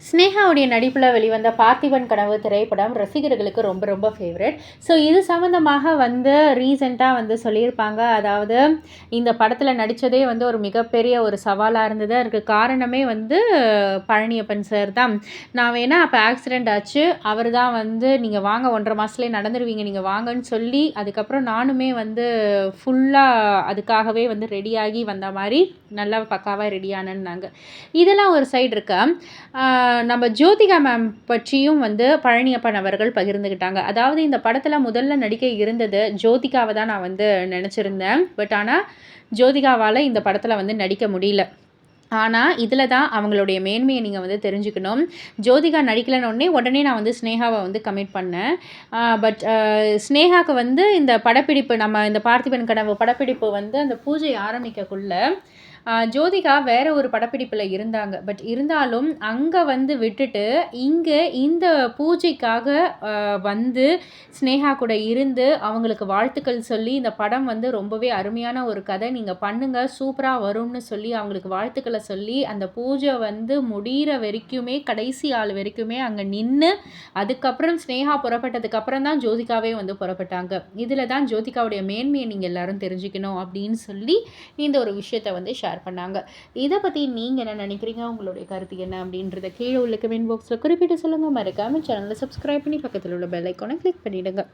ஸ்னேகாவுடைய நடிப்பில் வெளிவந்த பார்த்திபன் கனவு திரைப்படம் ரசிகர்களுக்கு ரொம்ப ரொம்ப ஃபேவரட். ஸோ இது சம்மந்தமாக ரீசெண்டாக சொல்லியிருப்பாங்க. அதாவது இந்த படத்தில் நடித்ததே ஒரு மிகப்பெரிய ஒரு சவாலாக இருந்தது. அதுக்கு காரணமே பழனியப்பன் சார் தான். நான் வேணால் அப்போ ஆக்சிடெண்ட் ஆச்சு, அவர் தான் நீங்கள் வாங்க 1.5 மாதத்துலேயே நடந்துருவீங்க, நீங்கள் வாங்கன்னு சொல்லி அதுக்கப்புறம் நானுமே ஃபுல்லாக அதுக்காகவே ரெடியாகி வந்த மாதிரி நல்லா பக்காவாக ரெடியானேன்னாங்க. இதெல்லாம் ஒரு சைடு இருக்கா. நம்ம ஜோதிகா மேம் பற்றியும் பழனியப்பன் அவர்கள் பகிர்ந்துக்கிட்டாங்க. அதாவது இந்த படத்தில் முதல்ல நடிக்க இருந்தது ஜோதிகாவை தான் நான் நினச்சிருந்தேன். பட் ஆனால் ஜோதிகாவால் இந்த படத்தில் நடிக்க முடியல. ஆனால் இதில் தான் அவங்களுடைய மேன்மையை நீங்கள் தெரிஞ்சுக்கணும். ஜோதிகா நடிக்கலன்னொடனே உடனே நான் ஸ்னேகாவை கமிட் பண்ணேன். பட் ஸ்னேகாவுக்கு இந்த படப்பிடிப்பு நம்ம இந்த பார்த்திபன் கனவு படப்பிடிப்பு அந்த பூஜை ஆரம்பிக்கக்குள்ள ஜோதிகா வேறு ஒரு படப்பிடிப்பில் இருந்தாங்க. பட் இருந்தாலும் அங்கே விட்டுட்டு இங்கே இந்த பூஜைக்காக ஸ்னேகா கூட இருந்து அவங்களுக்கு வாழ்த்துக்கள் சொல்லி இந்த படம் ரொம்பவே அருமையான ஒரு கதை, நீங்கள் பண்ணுங்கள் சூப்பராக வரும்னு சொல்லி அவங்களுக்கு வாழ்த்துக்களை சொல்லி அந்த பூஜை முடிகிற வரைக்குமே கடைசி ஆள் வரைக்குமே அங்கே நின்று அதுக்கப்புறம் ஸ்னேகா புறப்பட்டதுக்கப்புறம் தான் ஜோதிகாவே புறப்பட்டாங்க. இதில் தான் ஜோதிகாவுடைய மேன்மையை நீங்கள் எல்லோரும் தெரிஞ்சுக்கணும் அப்படின்னு சொல்லி இந்த ஒரு விஷயத்தை ஷேர் பண்ணாங்க. இதை பற்றி நீங்கள் என்ன நினைக்கிறீங்க, உங்களுடைய கருத்து என்ன அப்படின்றத கீழே உள்ள கமெண்ட் பாக்ஸில் குறிப்பிட்டு சொல்லுங்கள். மறக்காமல் சேனலை சப்ஸ்கிரைப் பண்ணி பக்கத்தில் உள்ள பெல் ஐக்கானை கிளிக் பண்ணிவிடுங்க.